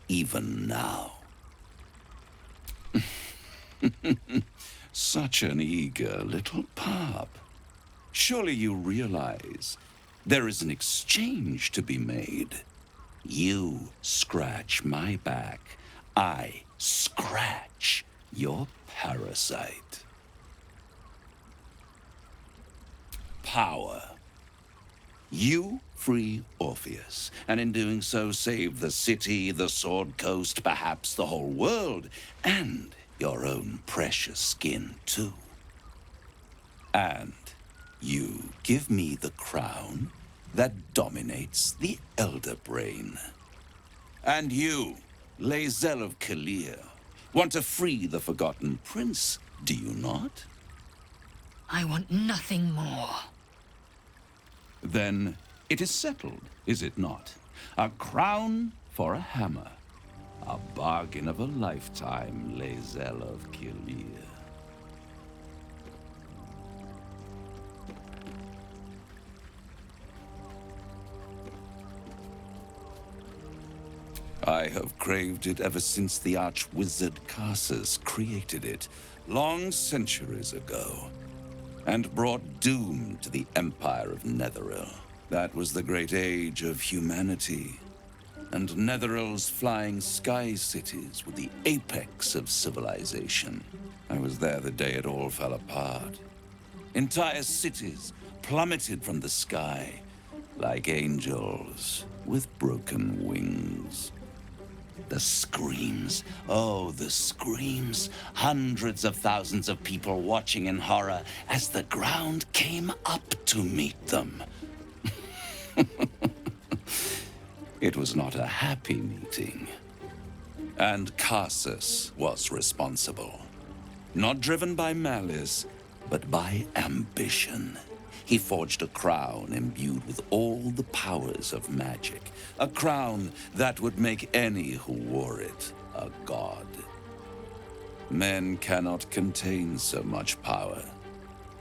even now. Such an eager little pup. Surely you realize there is an exchange to be made. You scratch my back, I scratch your parasite. Power. You free Orpheus, and in doing so save the city, the Sword Coast, perhaps the whole world, and your own precious skin too. And you give me the crown that dominates the Elder Brain. And you, Lae'zel of Kalir, want to free the Forgotten Prince, do you not? I want nothing more. Then it is settled, is it not? A crown for a hammer. A bargain of a lifetime, Lae'zel of Kalir. I have craved it ever since the arch-wizard Karsus created it, long centuries ago, and brought doom to the Empire of Netheril. That was the great age of humanity, and Netheril's flying sky cities were the apex of civilization. I was there the day it all fell apart. Entire cities plummeted from the sky, like angels with broken wings. The screams, oh, the screams. Hundreds of thousands of people watching in horror as the ground came up to meet them. It was not a happy meeting. And Karsus was responsible. Not driven by malice, but by ambition. He forged a crown imbued with all the powers of magic. A crown that would make any who wore it a god. Men cannot contain so much power.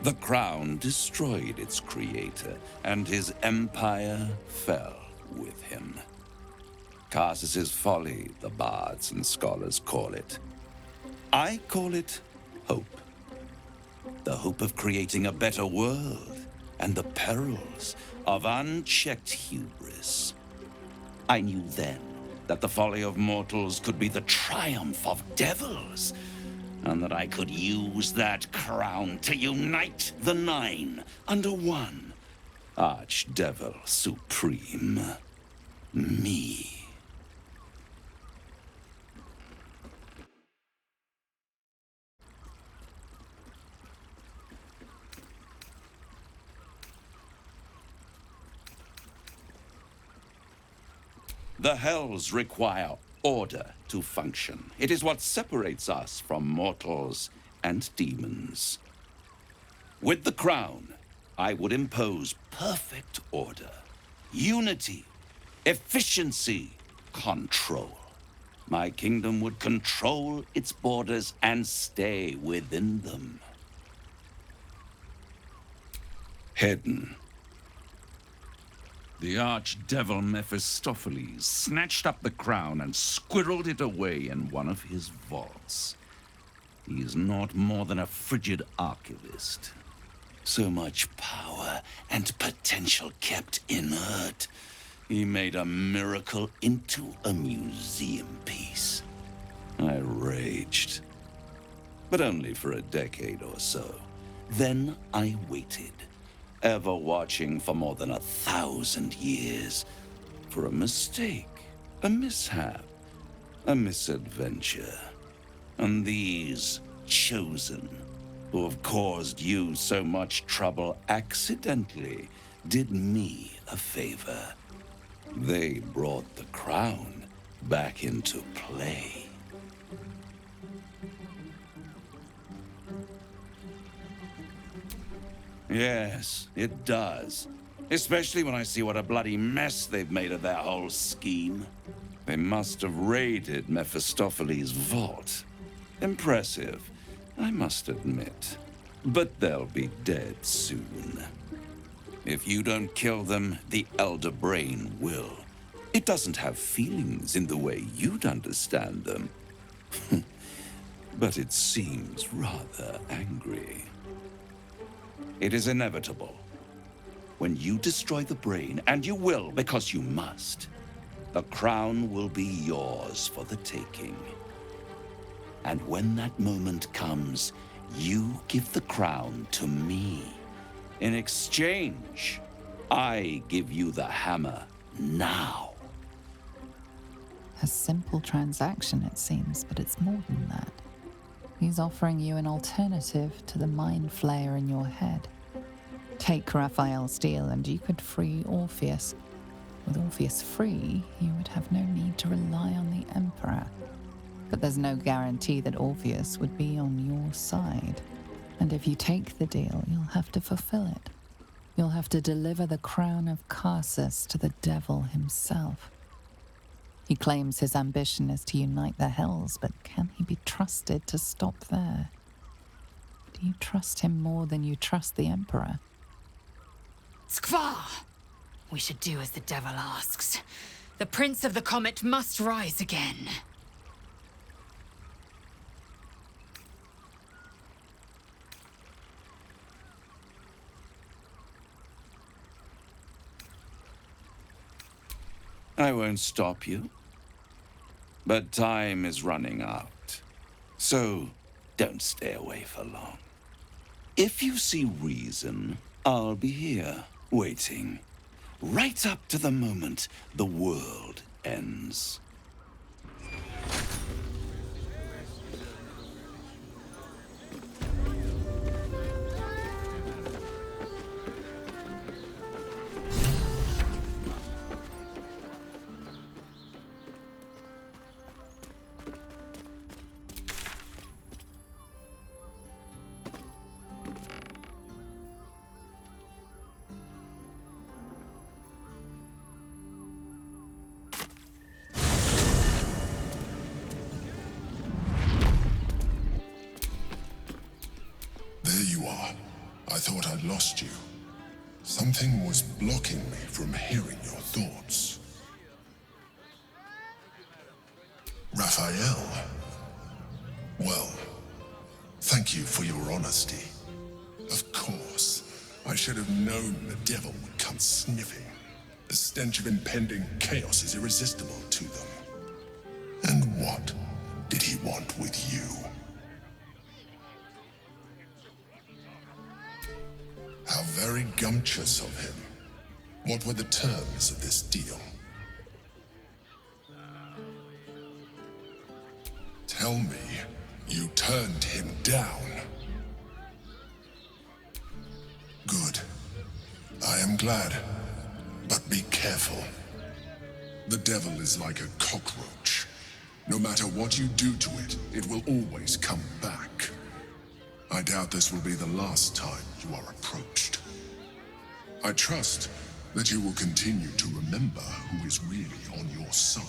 The crown destroyed its creator, and his empire fell with him. Karsus's folly, the bards and scholars call it. I call it hope. The hope of creating a better world, and the perils of unchecked hubris. I knew then that the folly of mortals could be the triumph of devils, and that I could use that crown to unite the Nine under one Archdevil Supreme. Me. The Hells require order to function. It is what separates us from mortals and demons. With the crown, I would impose perfect order, unity, efficiency, control. My kingdom would control its borders and stay within them. Hidden. The archdevil Mephistopheles snatched up the crown and squirreled it away in one of his vaults. He is not more than a frigid archivist. So much power and potential kept inert. He made a miracle into a museum piece. I raged. But only for a decade or so. Then I waited. Ever watching for more than 1,000 years for a mistake, a mishap, a misadventure. And these chosen, who have caused you so much trouble accidentally, did me a favor. They brought the crown back into play. Yes, it does. Especially when I see what a bloody mess they've made of their whole scheme. They must have raided Mephistopheles' vault. Impressive, I must admit. But they'll be dead soon. If you don't kill them, the Elder Brain will. It doesn't have feelings in the way you'd understand them. But it seems rather angry. It is inevitable. When you destroy the brain, and you will because you must, the crown will be yours for the taking. And when that moment comes, you give the crown to me. In exchange, I give you the hammer now. A simple transaction, it seems, but it's more than that. He's offering you an alternative to the mind flayer in your head. Take Raphael's deal and you could free Orpheus. With Orpheus free, you would have no need to rely on the Emperor. But there's no guarantee that Orpheus would be on your side. And if you take the deal, you'll have to fulfill it. You'll have to deliver the crown of Carsus to the devil himself. He claims his ambition is to unite the Hells, but can he be trusted to stop there? Do you trust him more than you trust the Emperor? Skvar! We should do as the devil asks. The Prince of the Comet must rise again. I won't stop you. But time is running out. So don't stay away for long. If you see reason, I'll be here, waiting. Right up to the moment the world ends. I thought I'd lost you. Something was blocking me from hearing your thoughts. Raphael? Well, thank you for your honesty. Of course, I should have known the devil would come sniffing. The stench of impending chaos is irresistible to them. And what did he want with you? How very gumptious of him. What were the terms of this deal? Tell me, you turned him down. Good. I am glad. But be careful. The devil is like a cockroach. No matter what you do to it, it will always come back. I doubt this will be the last time you are approached. I trust that you will continue to remember who is really on your side.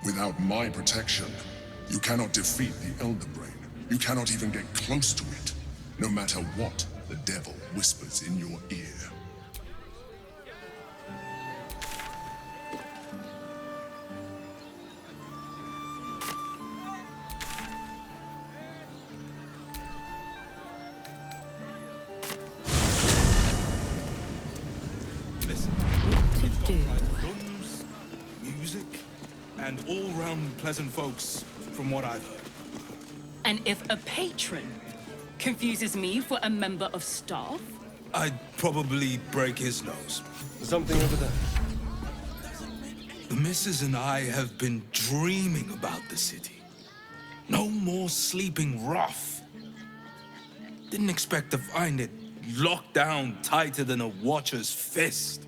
Without my protection, you cannot defeat the Elder Brain. You cannot even get close to it, no matter what the devil whispers in your ear. And all-round pleasant folks, from what I've heard. And if a patron confuses me for a member of staff? I'd probably break his nose. Something over there. The missus and I have been dreaming about the city. No more sleeping rough. Didn't expect to find it locked down tighter than a watcher's fist.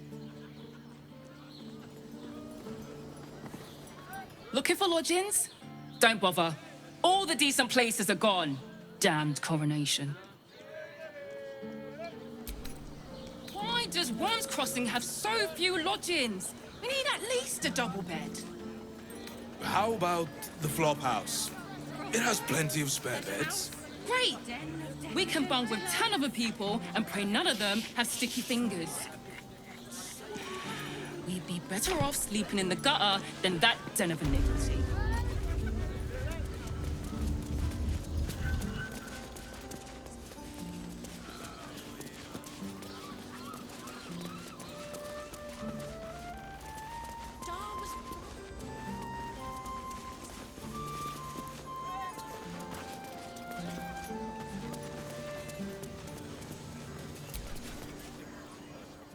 Looking for lodgings? Don't bother. All the decent places are gone. Damned coronation. Why does Worm's Crossing have so few lodgings? We need at least a double bed. How about the flop house? It has plenty of spare beds. Great! We can bunk with 10 other people and pray none of them have sticky fingers. We Be better off sleeping in the gutter than that den of iniquity.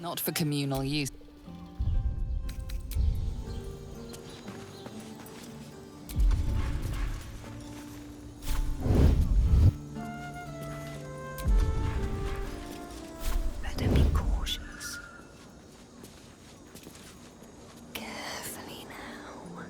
Not for communal use. Better be cautious. Carefully now.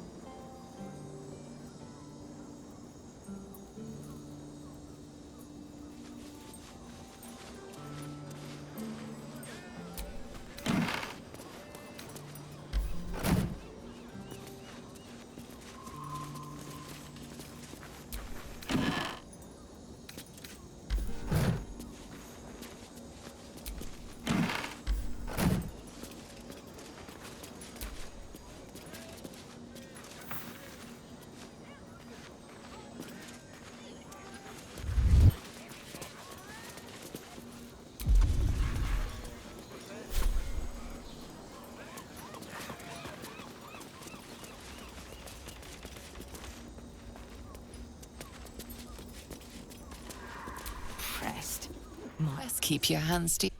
Best keep your hands to.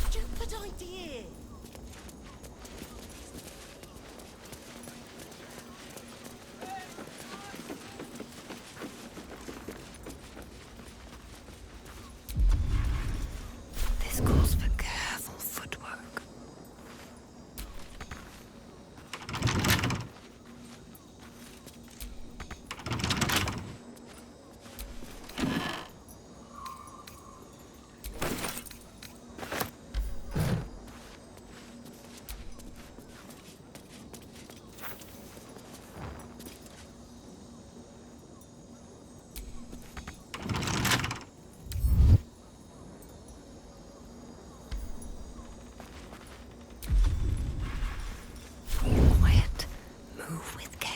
Stupid idea. This calls for careful footwork. Quiet. Move with care.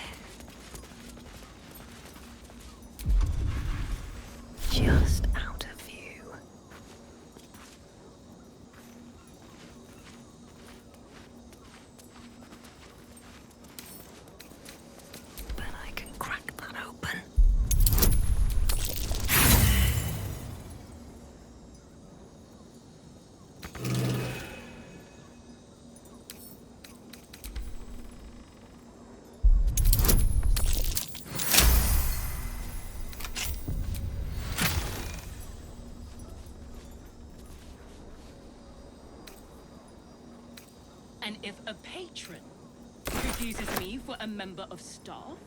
Just out of view. But I can crack that open. And if a patron refuses me for a member of staff,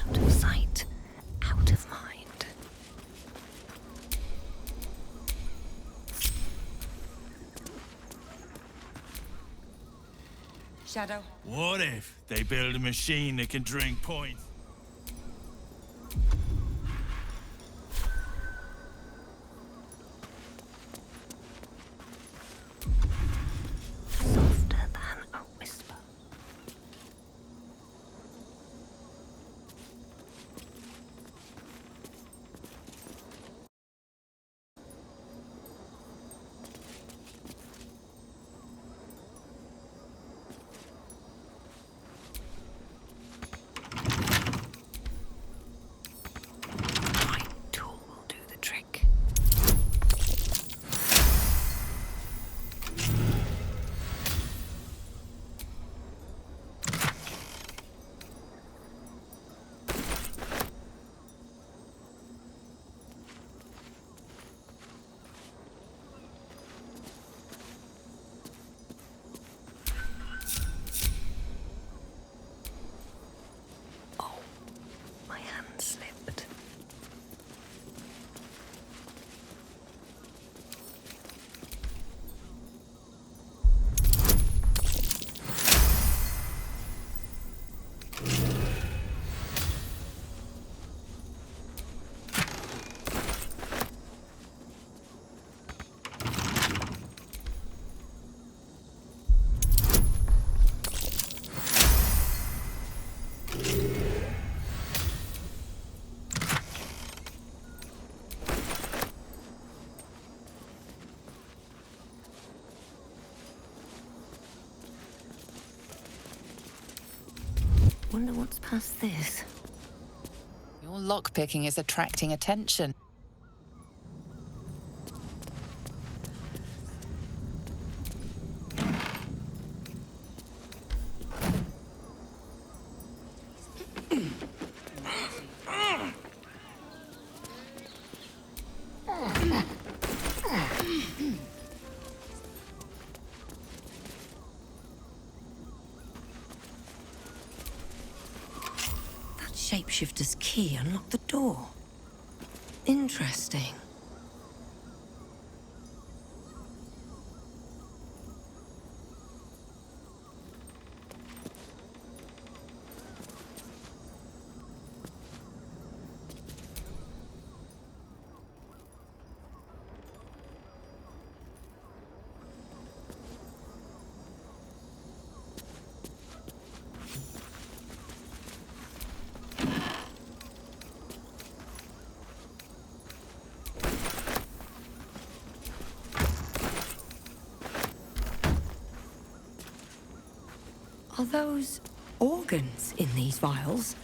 Out of sight, out of mind. Shadow. What if they build a machine that can drink points? Softer than a whisper. wonder what's past this. Your lockpicking is attracting attention. That shapeshifter's key unlocked the door. Interesting. Are those organs in these vials?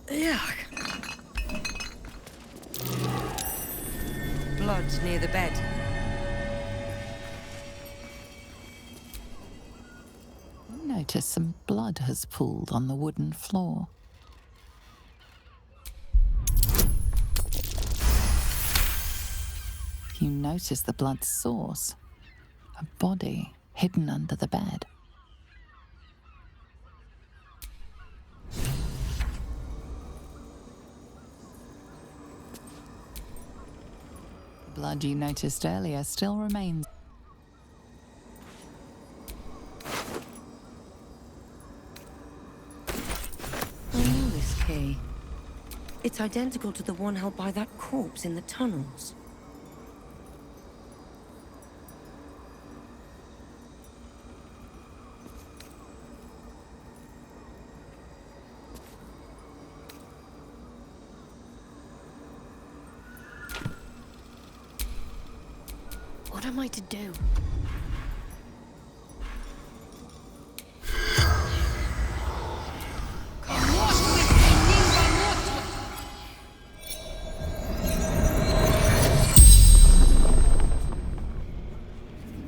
Yuck. Blood near the bed. You notice some blood has pooled on the wooden floor. You notice the blood's source. A body hidden under the bed. The blood you noticed earlier still remains. I know this key. It's identical to the one held by that corpse in the tunnels. What am I to do?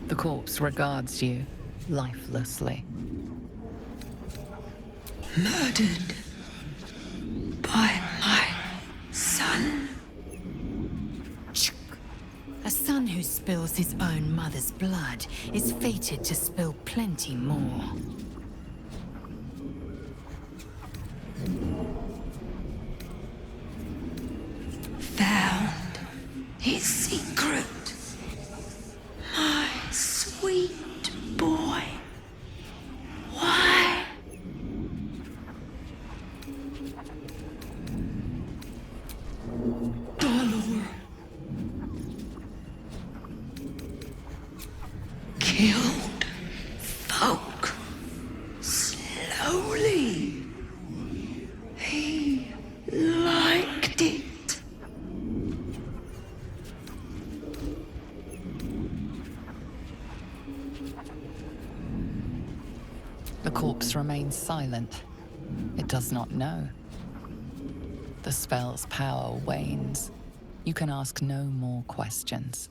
The corpse regards you lifelessly. Murdered by my son. A son who spills his own mother's blood is fated to spill plenty more. Found his secret. My sweet boy. Why? Baldur. Killed folk slowly. He liked it. The corpse remains silent. It does not know. The spell's power wanes. You can ask no more questions.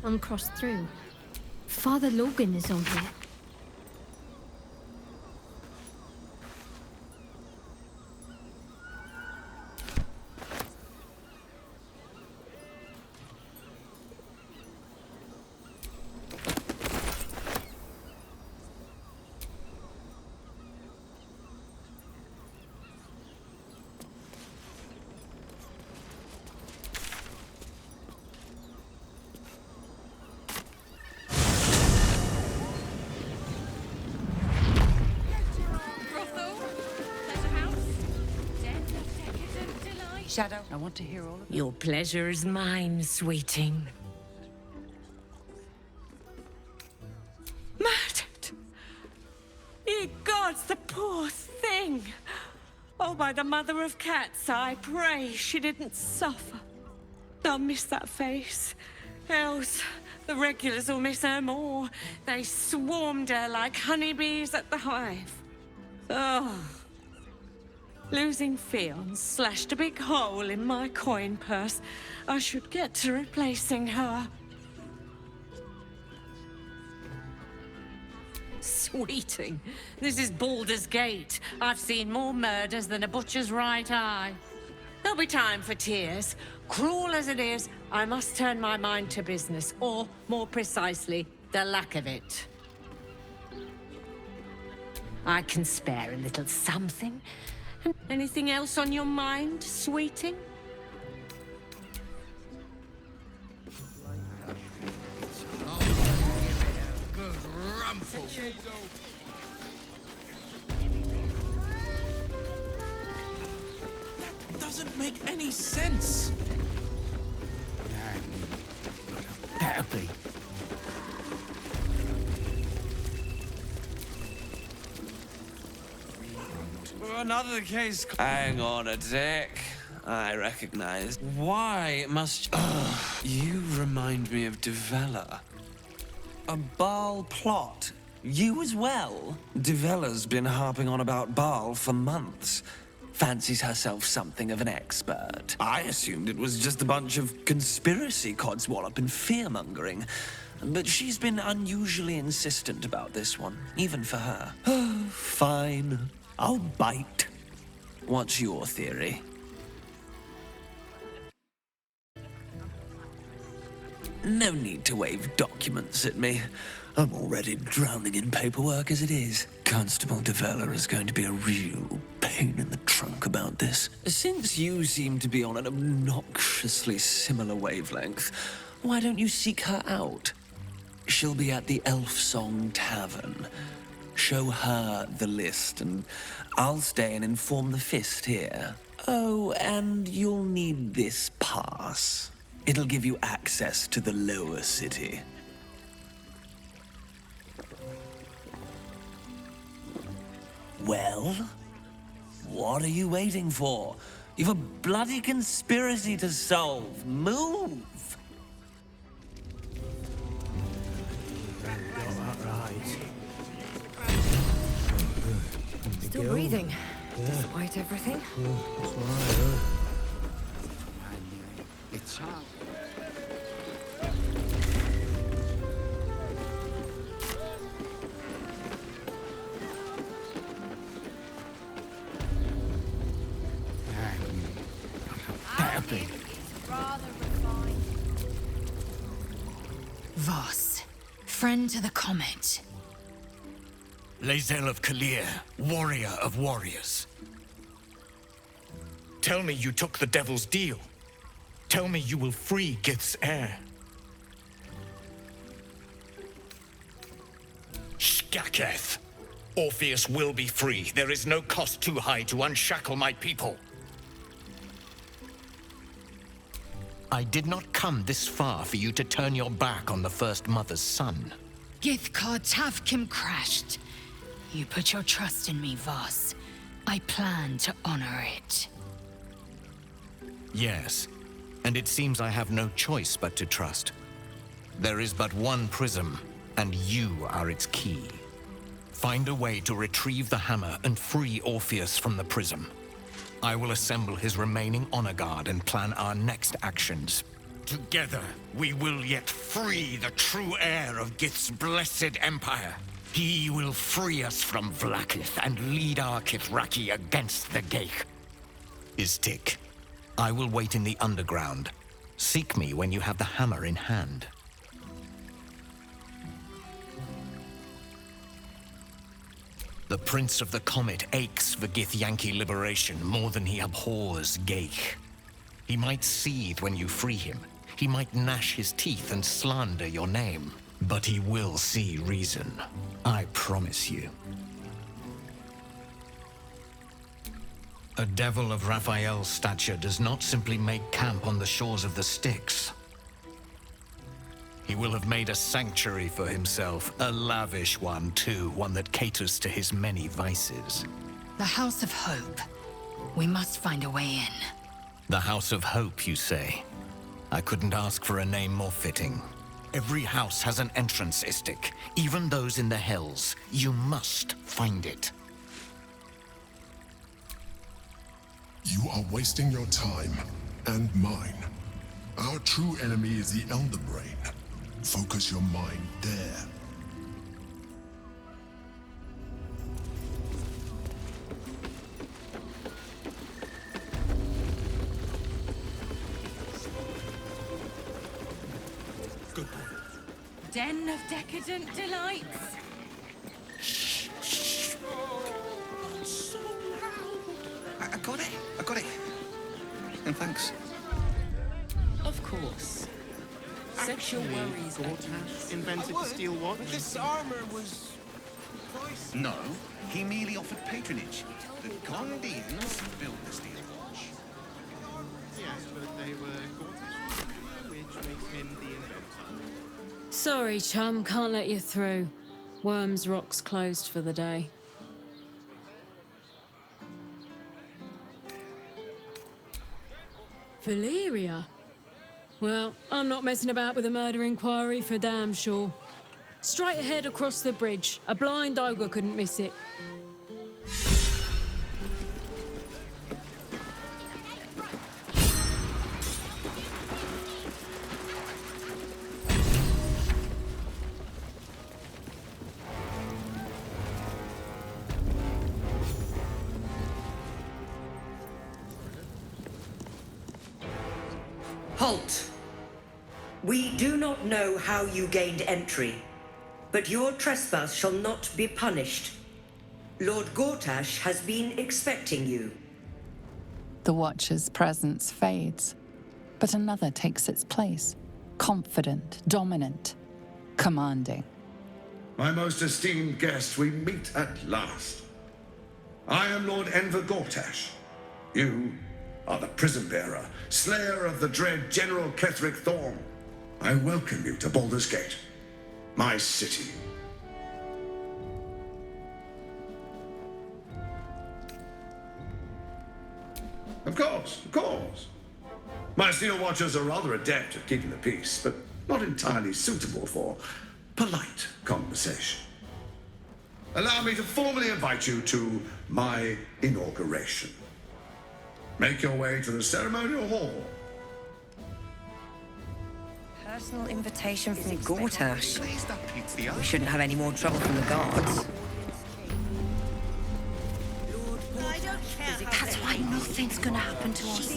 uncrossed through. Father Logan is on here. Shadow. I want to hear all of it. Your pleasure is mine, sweeting. Murdered! Ye gods, the poor thing! Oh, by the mother of cats, I pray she didn't suffer. I'll miss that face. Else, the regulars will miss her more. They swarmed her like honeybees at the hive. Oh. Losing Fionn slashed a big hole in my coin purse. I should get to replacing her. Sweeting, this is Baldur's Gate. I've seen more murders than a butcher's right eye. There'll be time for tears. Cruel as it is, I must turn my mind to business, or, more precisely, the lack of it. I can spare a little something. Anything else on your mind, sweeting? Good rumful. That doesn't make any sense. Better be. Another case. Hang on a tick. I recognize. Why must you remind me of Devella? A Baal plot. You as well? Devella's been harping on about Baal for months. Fancies herself something of an expert. I assumed it was just a bunch of conspiracy codswallop and fear-mongering. But she's been unusually insistent about this one, even for her. Fine. I'll bite. What's your theory? No need to wave documents at me. I'm already drowning in paperwork as it is. Constable Devella is going to be a real pain in the trunk about this. Since you seem to be on an obnoxiously similar wavelength, why don't you seek her out? She'll be at the Elf Song Tavern. Show her the list, and I'll stay and inform the Fist here. Oh, and you'll need this pass. It'll give you access to the lower city. Well, what are you waiting for? You've a bloody conspiracy to solve. Move! Still breathing, despite everything. It's hard. Better be. Voss, friend to the Comet. Lae'zel of Kalir, warrior of warriors. Tell me you took the Devil's deal. Tell me you will free Gith's heir. Shkaketh. Orpheus will be free. There is no cost too high to unshackle my people. I did not come this far for you to turn your back on the First Mother's son. Githkar Tavkim crashed. You put your trust in me, Voss. I plan to honor it. Yes, and it seems I have no choice but to trust. There is but one prism, and you are its key. Find a way to retrieve the hammer and free Orpheus from the prism. I will assemble his remaining honor guard and plan our next actions. Together, we will yet free the true heir of Gith's blessed empire. He will free us from Vlaakith and lead our Kithraki against the Geich. Istik, I will wait in the underground. Seek me when you have the hammer in hand. The Prince of the Comet aches for Githyanki liberation more than he abhors Geich. He might seethe when you free him. He might gnash his teeth and slander your name. But he will see reason. I promise you. A devil of Raphael's stature does not simply make camp on the shores of the Styx. He will have made a sanctuary for himself, a lavish one too, one that caters to his many vices. The House of Hope. We must find a way in. The House of Hope, you say? I couldn't ask for a name more fitting. Every house has an entrance, Istik, even those in the Hells. You must find it. You are wasting your time, and mine. Our true enemy is the Elder Brain. Focus your mind there. Good boy. Den of decadent delights. I got it. I got it. And thanks. Of course. Sexual worries. Invented the steel watch. This armor was... No, he merely offered patronage. The Gondians built the steel watch. Yes, but they were Gortash, which makes him the inventor. Sorry, chum, can't let you through. Worms Rock's closed for the day. Valeria? Well, I'm not messing about with a murder inquiry for damn sure. Straight ahead across the bridge. A blind ogre couldn't miss it. Halt! We do not know how you gained entry, but your trespass shall not be punished. Lord Gortash has been expecting you. The Watcher's presence fades, but another takes its place. Confident, dominant, commanding. My most esteemed guest, we meet at last. I am Lord Enver Gortash. You are the prison bearer, slayer of the dread General Ketheric Thorm. I welcome you to Baldur's Gate, my city. Of course, of course. My Steel Watchers are rather adept at keeping the peace, but not entirely suitable for polite conversation. Allow me to formally invite you to my inauguration. Make your way to the ceremonial hall. Personal invitation from Gortash. We shouldn't have any more trouble from the guards. That's why nothing's gonna happen to us.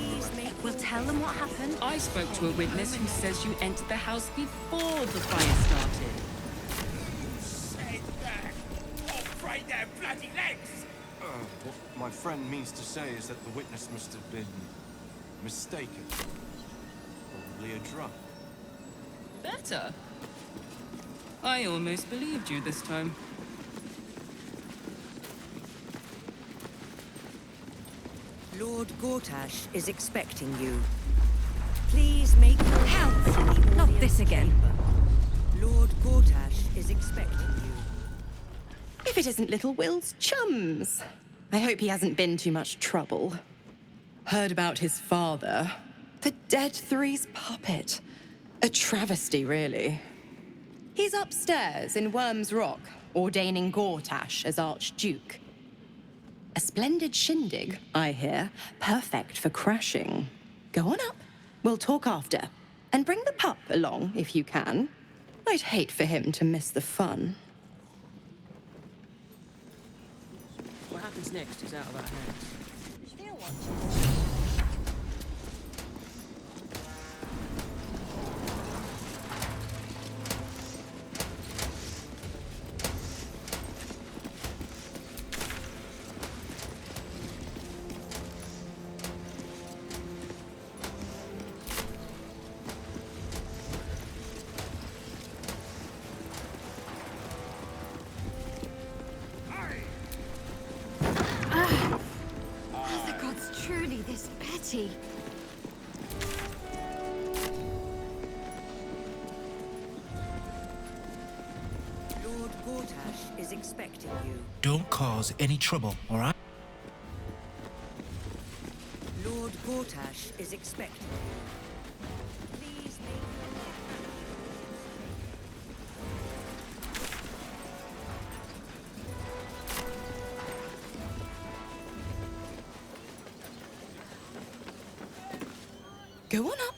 We'll tell them what happened. I spoke to a witness who says you entered the house before the fire started. Said that. I'll break their bloody legs. What my friend means to say is that the witness must have been mistaken. Probably a drunk. Better. I almost believed you this time. Lord Gortash is expecting you. Please make your help. Not this again. Lord Gortash is expecting you. If it isn't little Will's chums. I hope he hasn't been too much trouble. Heard about his father. The Dead Three's puppet. A travesty, really. He's upstairs in Worm's Rock, ordaining Gortash as Archduke. A splendid shindig, I hear. Perfect for crashing. Go on up. We'll talk after. And bring the pup along if you can. I'd hate for him to miss the fun. What happens next is out of our hands. Are the gods truly this petty? Lord Gortash is expecting you. Don't cause any trouble, all right? Lord Gortash is expecting you. Please make Go on up.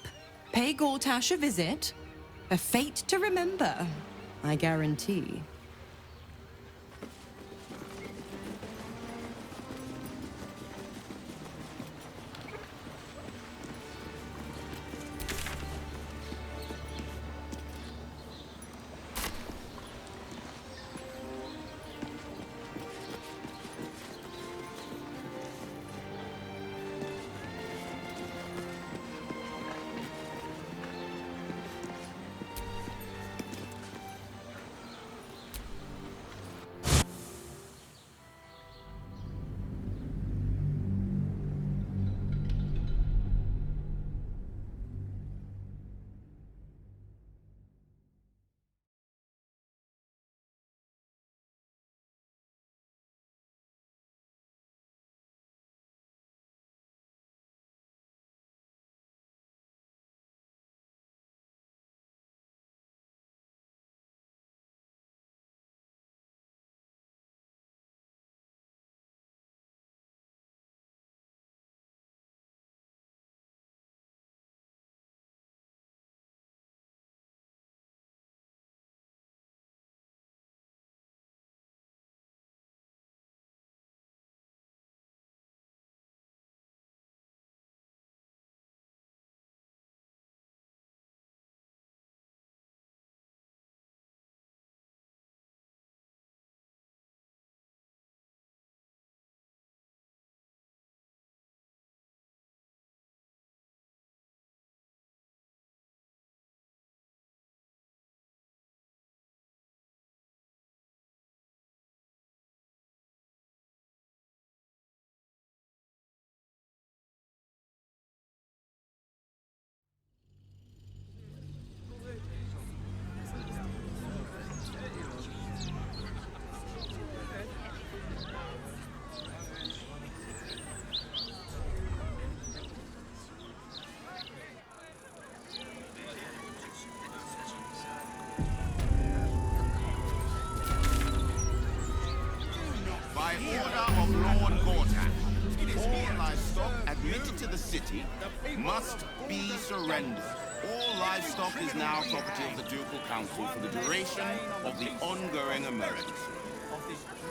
Pay Gortash a visit. A fate to remember, I guarantee. By order of Lord Gortash, all livestock admitted to the city must be surrendered. All livestock is now property of the Ducal Council for the duration of the ongoing emergency.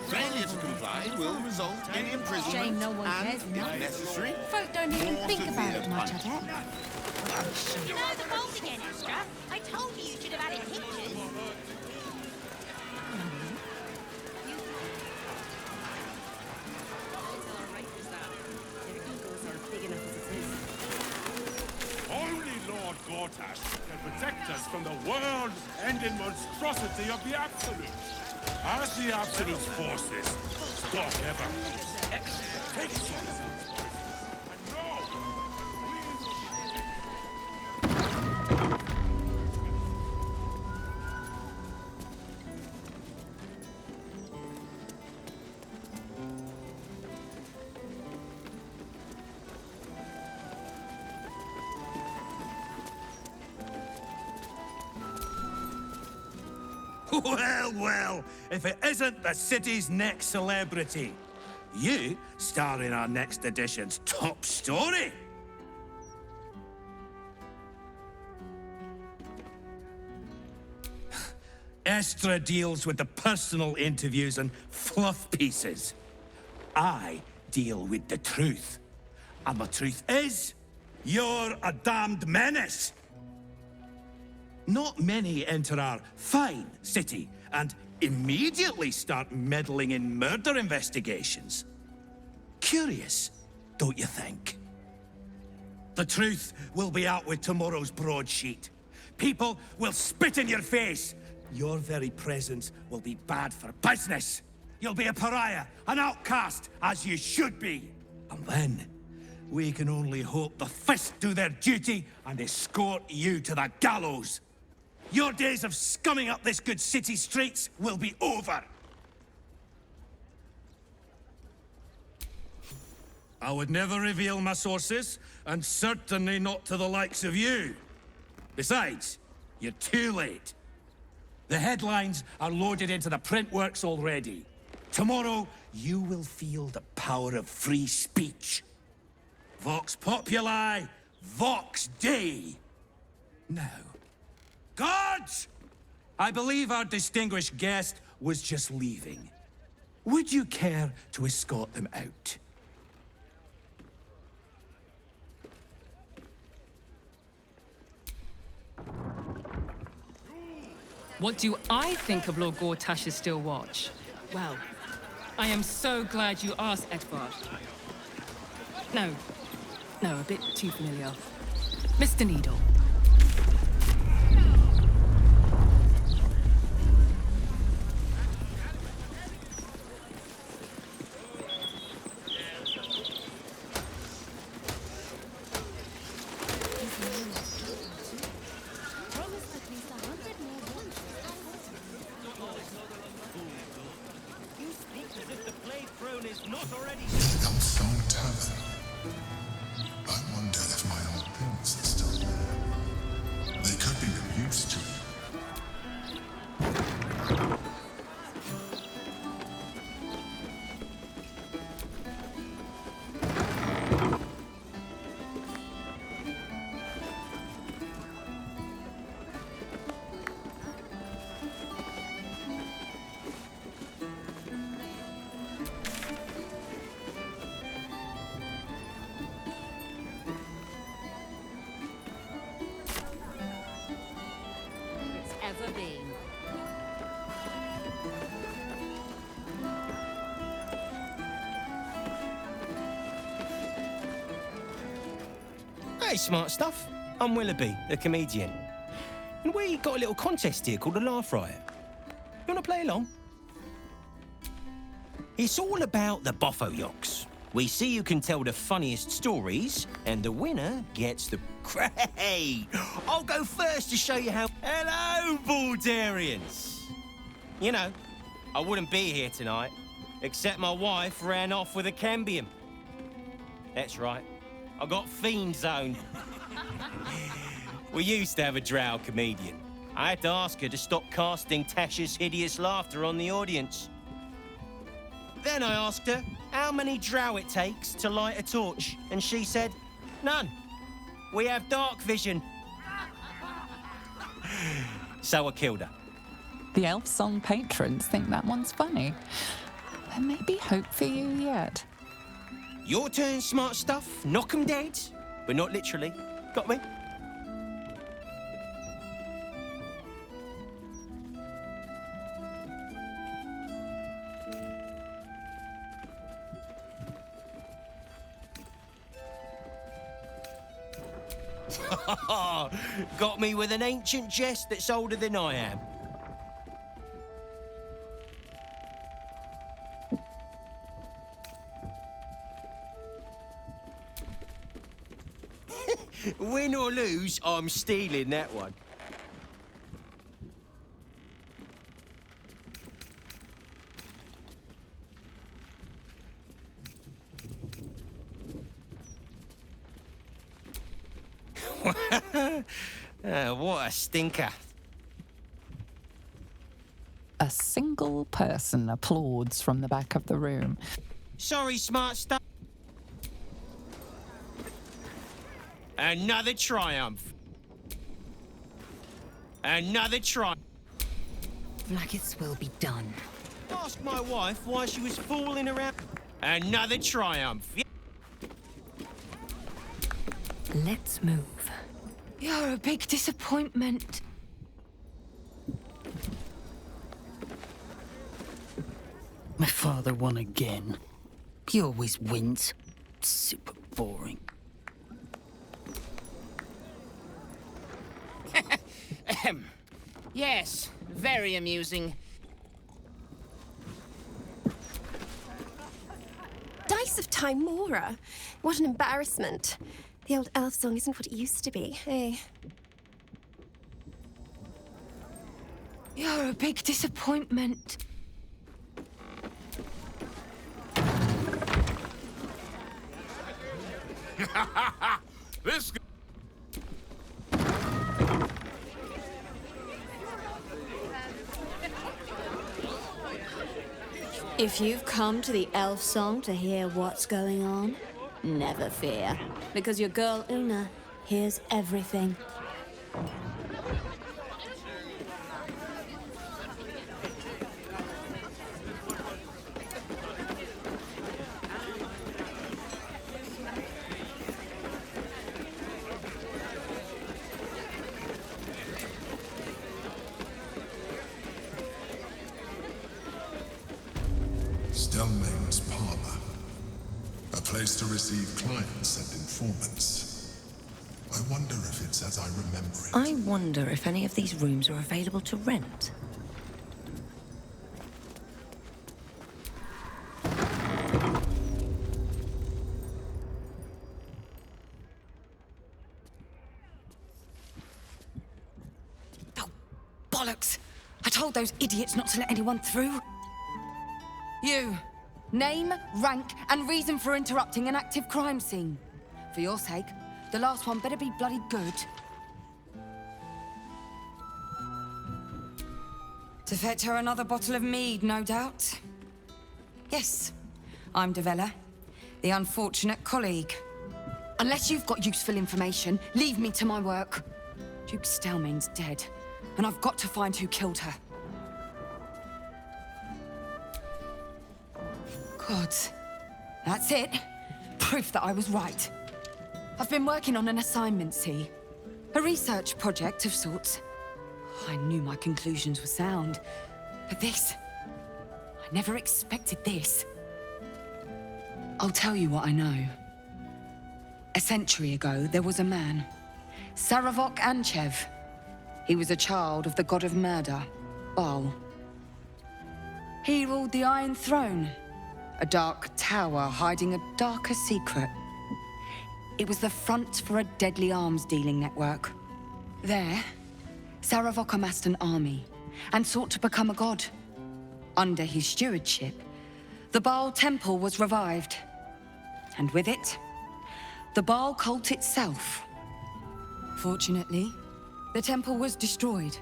Failure to comply will result in imprisonment Shame no one and, cares if enough. necessary, Folk don't even more think about severe it much, I punishment. bet. You know the fault again, Astra. I told you you should have added pictures. Only Lord Gortash can protect us from the world-ending monstrosity of the Absolute. As the Absolute's forces stop ever expectations. Well, well, if it isn't the city's next celebrity. You star in our next edition's top story. Estra deals with the personal interviews and fluff pieces. I deal with the truth. And the truth is, you're a damned menace. Not many enter our fine city and immediately start meddling in murder investigations. Curious, don't you think? The truth will be out with tomorrow's broadsheet. People will spit in your face. Your very presence will be bad for business. You'll be a pariah, an outcast, as you should be. And then, we can only hope the Fist do their duty and escort you to the gallows. Your days of scumming up this good city streets will be over. I would never reveal my sources, and certainly not to the likes of you. Besides, you're too late. The headlines are loaded into the printworks already. Tomorrow, you will feel the power of free speech. Vox Populi, Vox Dei. Now, guards! I believe our distinguished guest was just leaving. Would you care to escort them out? What do I think of Lord Gortash's Still Watch? Well, I am so glad you asked, Edvard. No, a bit too familiar. Mr. Needle. Elfsong Tavern. I wonder if my old things are still there. They could be of use to me. Ever been. Hey, smart stuff. I'm Willoughby, the comedian. And we got a little contest here called the Laugh Riot. You want to play along? It's all about the Boffo-Yoks. We see who can tell the funniest stories, and the winner gets the... Great! I'll go first to show you how... Hello, Baldurians! You know, I wouldn't be here tonight, except my wife ran off with a cambium. That's right. I got fiend zone. We used to have a drow comedian. I had to ask her to stop casting Tasha's hideous laughter on the audience. Then I asked her how many drow it takes to light a torch, and she said, none. We have dark vision. So I killed her. The Elfsong patrons think that one's funny. There may be hope for you yet. Your turn, smart stuff. Knock 'em dead, but not literally. Got me? Got me with an ancient jest that's older than I am. Win or lose, I'm stealing that one. What a stinker. A single person applauds from the back of the room. Sorry, smart stuff. Another triumph. Another triumph. Vlaakith's will be done. Ask my wife why she was fooling around. Another triumph. Let's move. You're a big disappointment. My father won again. He always wins. Super boring. Yes, very amusing. Dice of Timora. What an embarrassment. The old elf song isn't what it used to be, eh? You're a big disappointment. This. If you've come to the elf song to hear what's going on, never fear, because your girl Una hears everything. Stelmane's parlor. A place to receive clients and informants. I wonder if it's as I remember it. I wonder if any of these rooms are available to rent. Bollocks! I told those idiots not to let anyone through. You. Name, rank, and reason for interrupting an active crime scene. For your sake, the last one better be bloody good. To fetch her another bottle of mead, no doubt. Yes, I'm Devella, the unfortunate colleague. Unless you've got useful information, leave me to my work. Duke Stelmane's dead, and I've got to find who killed her. God, that's it. Proof that I was right. I've been working on an assignment, see? A research project of sorts. I knew my conclusions were sound, but this... I never expected this. I'll tell you what I know. A century ago, there was a man, Saravok Anchev. He was a child of the god of murder, Baal. He ruled the Iron Throne, a dark tower hiding a darker secret. It was the front for a deadly arms dealing network. There, Saravok amassed an army and sought to become a god. Under his stewardship, the Baal temple was revived. And with it, the Baal cult itself. Fortunately, the temple was destroyed.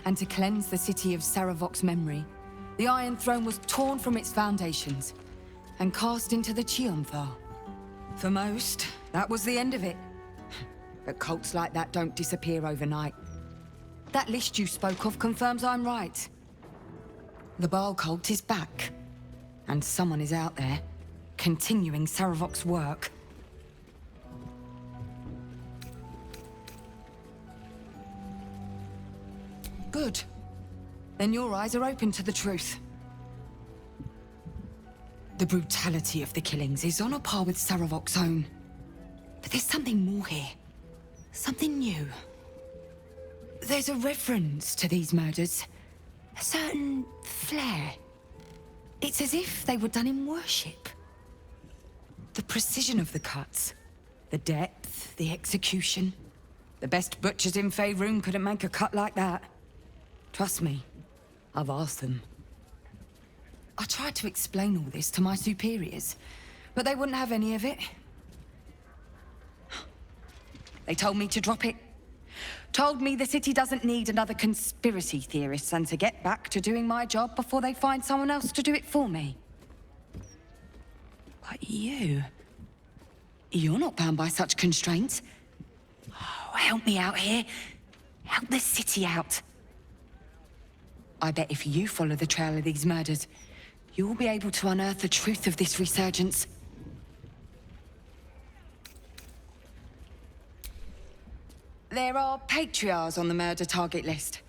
And to cleanse the city of Saravok's memory, the Iron Throne was torn from its foundations and cast into the Chionthar. For most, that was the end of it. But cults like that don't disappear overnight. That list you spoke of confirms I'm right. The Baal cult is back, and someone is out there, continuing Saravok's work. Good. Then your eyes are open to the truth. The brutality of the killings is on a par with Saravok's own. But there's something more here. Something new. There's a reference to these murders. A certain flair. It's as if they were done in worship. The precision of the cuts. The depth, the execution. The best butchers in Faerun couldn't make a cut like that. Trust me, I've asked them. I tried to explain all this to my superiors, but they wouldn't have any of it. They told me to drop it. Told me the city doesn't need another conspiracy theorist and to get back to doing my job before they find someone else to do it for me. But you're not bound by such constraints. Oh, help me out here. Help the city out. I bet if you follow the trail of these murders, you'll be able to unearth the truth of this resurgence. There are patriarchs on the murder target list.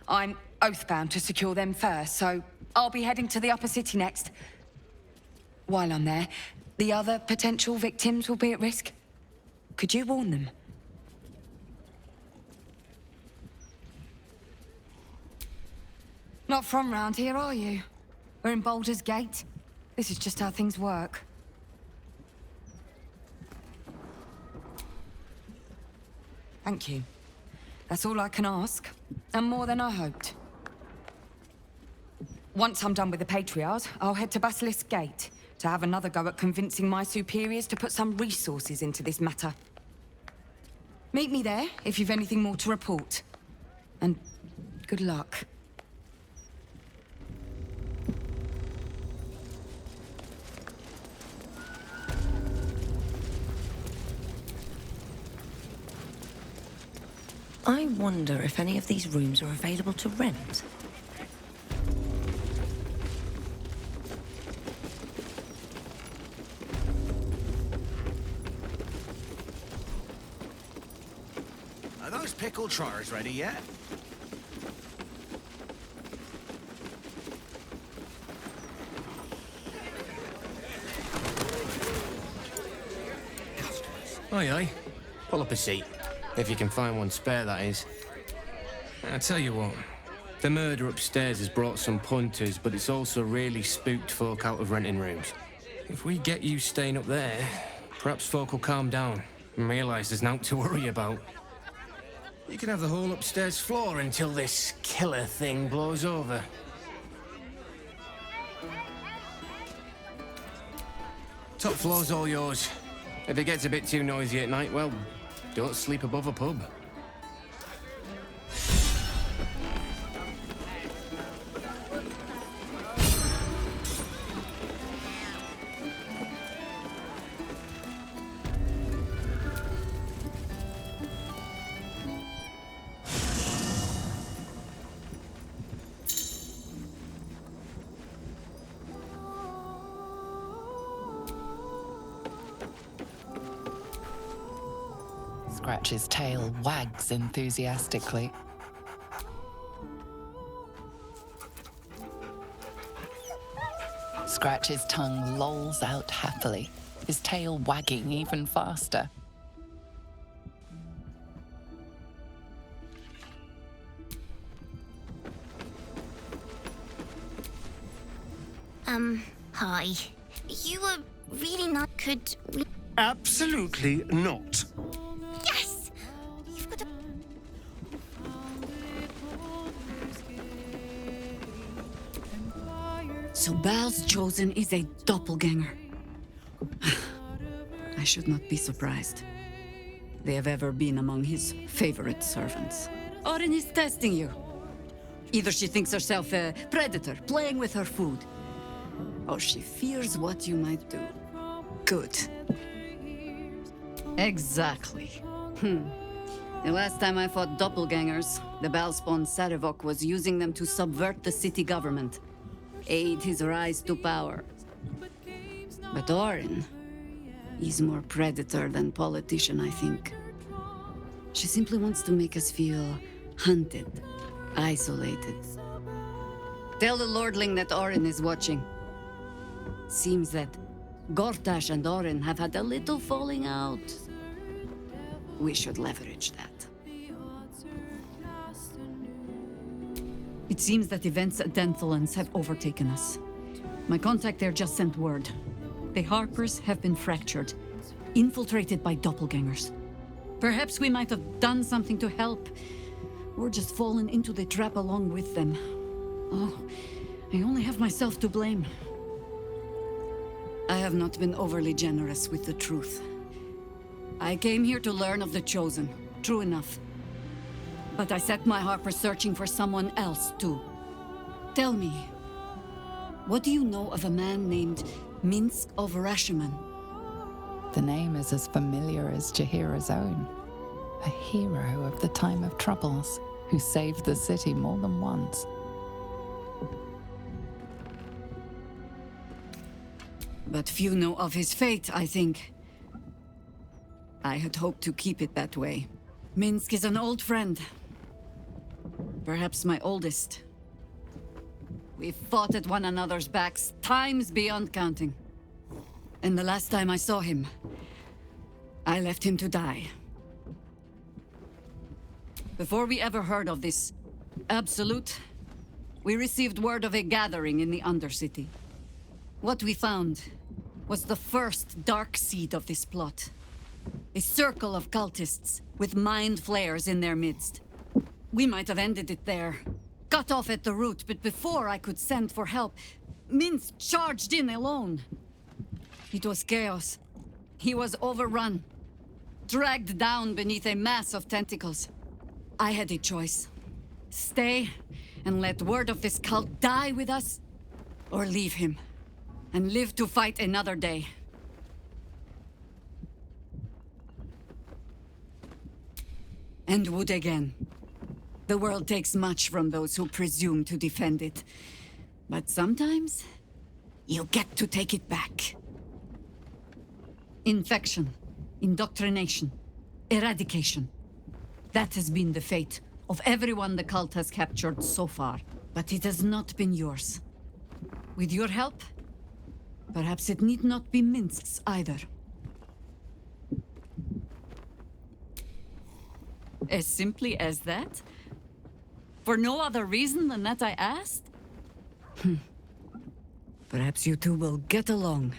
I'm oathbound to secure them first, so I'll be heading to the upper city next. While I'm there, the other potential victims will be at risk. Could you warn them? Not from round here, are you? We're in Baldur's Gate. This is just how things work. Thank you. That's all I can ask, and more than I hoped. Once I'm done with the Patriarchs, I'll head to Basilisk Gate to have another go at convincing my superiors to put some resources into this matter. Meet me there if you've anything more to report. And good luck. I wonder if any of these rooms are available to rent. Are those pickled trotters ready yet? Aye, aye. Pull up a seat. If you can find one spare, that is. I tell you what, the murder upstairs has brought some punters, but it's also really spooked folk out of renting rooms. If we get you staying up there, perhaps folk will calm down and realise there's naught to worry about. You can have the whole upstairs floor until this killer thing blows over. Top floor's all yours. If it gets a bit too noisy at night, well, don't sleep above a pub. Scratch's tail wags enthusiastically. Scratch's tongue lolls out happily, his tail wagging even faster. Hi. You were really not... Could we... Absolutely not. Yes! You've got a... So Bal's chosen is a doppelganger. I should not be surprised. They have ever been among his favorite servants. Orin is testing you. Either she thinks herself a predator, playing with her food, or she fears what you might do. Good. Exactly. The last time I fought doppelgangers, the Balspawn Sarevok was using them to subvert the city government, aid his rise to power. But Orin, he's more predator than politician, I think. She simply wants to make us feel hunted, isolated. Tell the Lordling that Orin is watching. Seems that Gortash and Orin have had a little falling out. We should leverage that. It seems that events at Denthalans have overtaken us. My contact there just sent word. The Harpers have been fractured, infiltrated by doppelgangers. Perhaps we might have done something to help, or just fallen into the trap along with them. Oh, I only have myself to blame. I have not been overly generous with the truth. I came here to learn of the Chosen, true enough. But I set my Harper searching for someone else, too. Tell me, what do you know of a man named Minsk of Rashomon? The name is as familiar as Jaheira's own. A hero of the time of troubles, who saved the city more than once. But few know of his fate, I think. I had hoped to keep it that way. Minsk is an old friend. Perhaps my oldest. We've fought at one another's backs times beyond counting. And the last time I saw him, I left him to die. Before we ever heard of this Absolute, we received word of a gathering in the Undercity. What we found was the first dark seed of this plot. A circle of cultists with mind flayers in their midst. We might have ended it there, cut off at the root, but before I could send for help, Minsk charged in alone. It was chaos. He was overrun, dragged down beneath a mass of tentacles. I had a choice. Stay and let word of this cult die with us, or leave him and live to fight another day. And would again. The world takes much from those who presume to defend it. But sometimes, you get to take it back. Infection, indoctrination, eradication. That has been the fate of everyone the cult has captured so far. But it has not been yours. With your help, perhaps it need not be Minsk's either. As simply as that? For no other reason than that I asked? Perhaps you two will get along.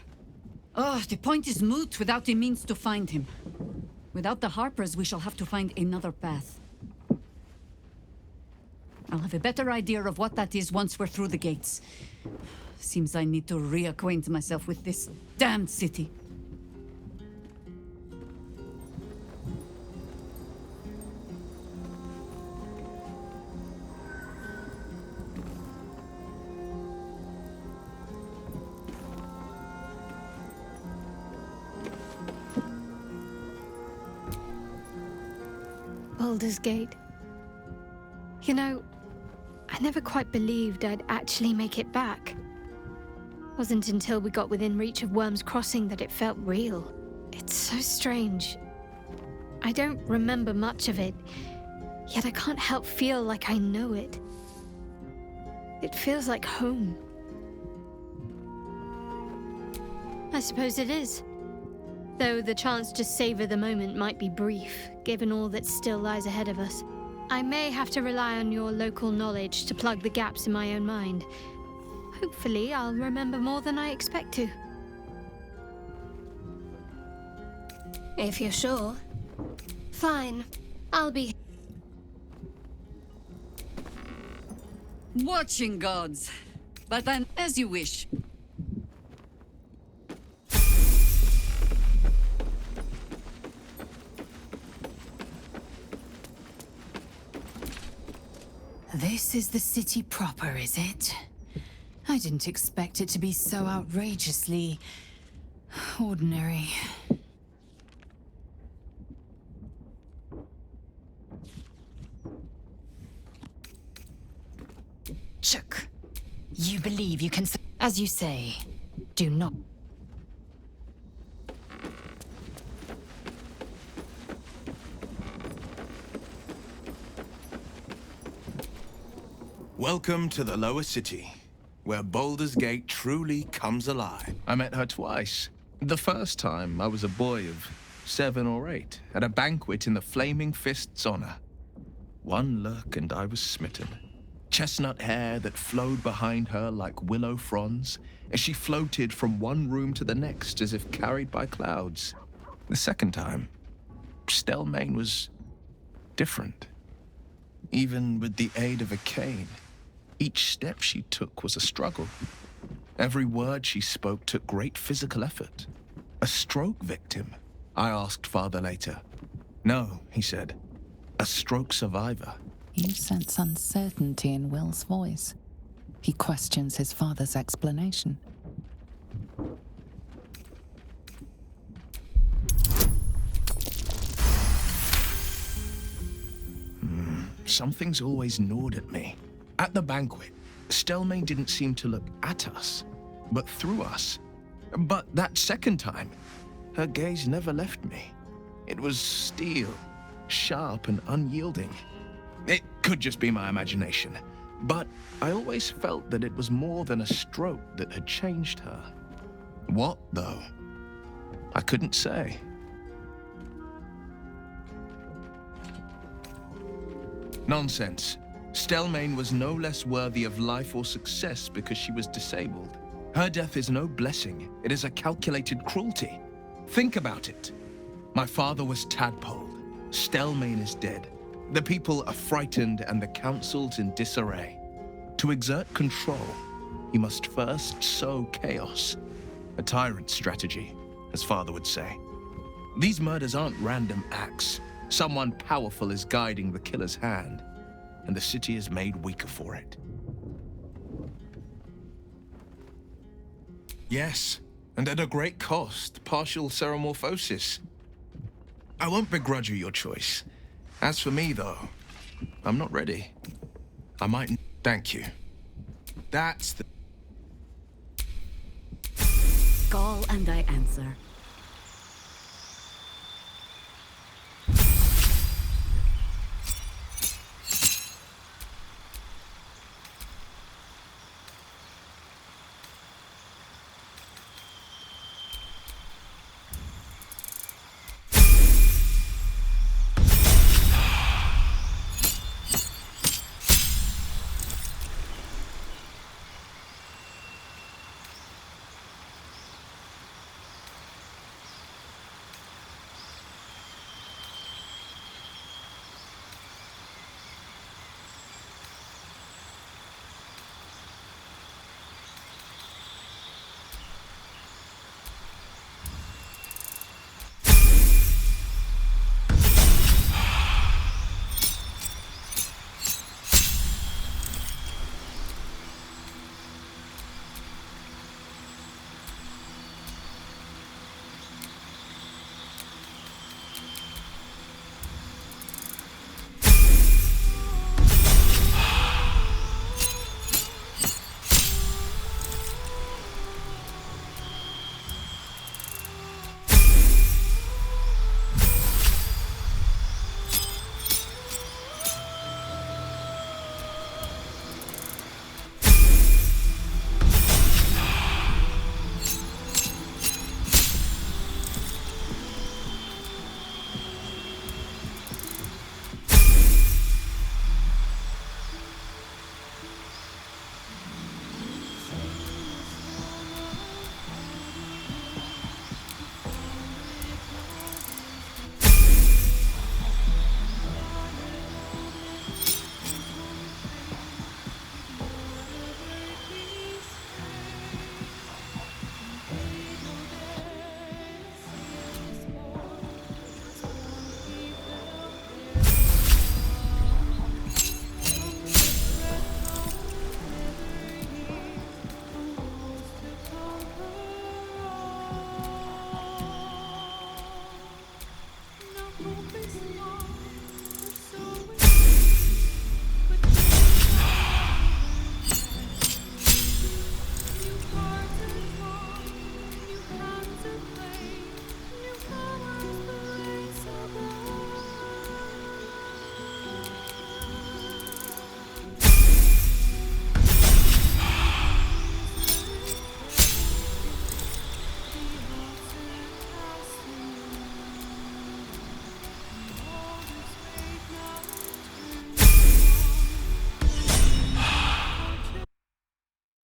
Oh, the point is moot without a means to find him. Without the Harpers, we shall have to find another path. I'll have a better idea of what that is once we're through the gates. Seems I need to reacquaint myself with this damned city. Baldur's Gate. You know, I never quite believed I'd actually make it back. Wasn't until we got within reach of Worm's Crossing that it felt real. It's so strange. I don't remember much of it, yet I can't help feel like I know it. It feels like home. I suppose it is. Though the chance to savor the moment might be brief, given all that still lies ahead of us. I may have to rely on your local knowledge to plug the gaps in my own mind. Hopefully, I'll remember more than I expect to. If you're sure. Fine. I'll be... Watching gods. But then, as you wish. This is the city proper, is it? I didn't expect it to be so outrageously... ordinary. Chuck, you believe you can... As you say, do not... Welcome to the lower city, where Baldur's Gate truly comes alive. I met her twice. The first time, I was a boy of 7 or 8, at a banquet in the Flaming Fist's honor. One look and I was smitten. Chestnut hair that flowed behind her like willow fronds, as she floated from one room to the next as if carried by clouds. The second time, Stelmane was different. Even with the aid of a cane, each step she took was a struggle. Every word she spoke took great physical effort. A stroke victim? I asked father later. No, he said. A stroke survivor. You sense uncertainty in Will's voice. He questions his father's explanation. Something's always gnawed at me. At the banquet, Stelmane didn't seem to look at us, but through us. But that second time, her gaze never left me. It was steel, sharp and unyielding. It could just be my imagination, but I always felt that it was more than a stroke that had changed her. What, though? I couldn't say. Nonsense. Stelmane was no less worthy of life or success because she was disabled. Her death is no blessing. It is a calculated cruelty. Think about it. My father was tadpoled. Stelmane is dead. The people are frightened and the council's in disarray. To exert control, you must first sow chaos. A tyrant's strategy, as father would say. These murders aren't random acts. Someone powerful is guiding the killer's hand, and the city is made weaker for it. Yes, and at a great cost, partial ceremorphosis. I won't begrudge you your choice. As for me, though, I'm not ready. I might... Thank you. That's the... Call and I answer.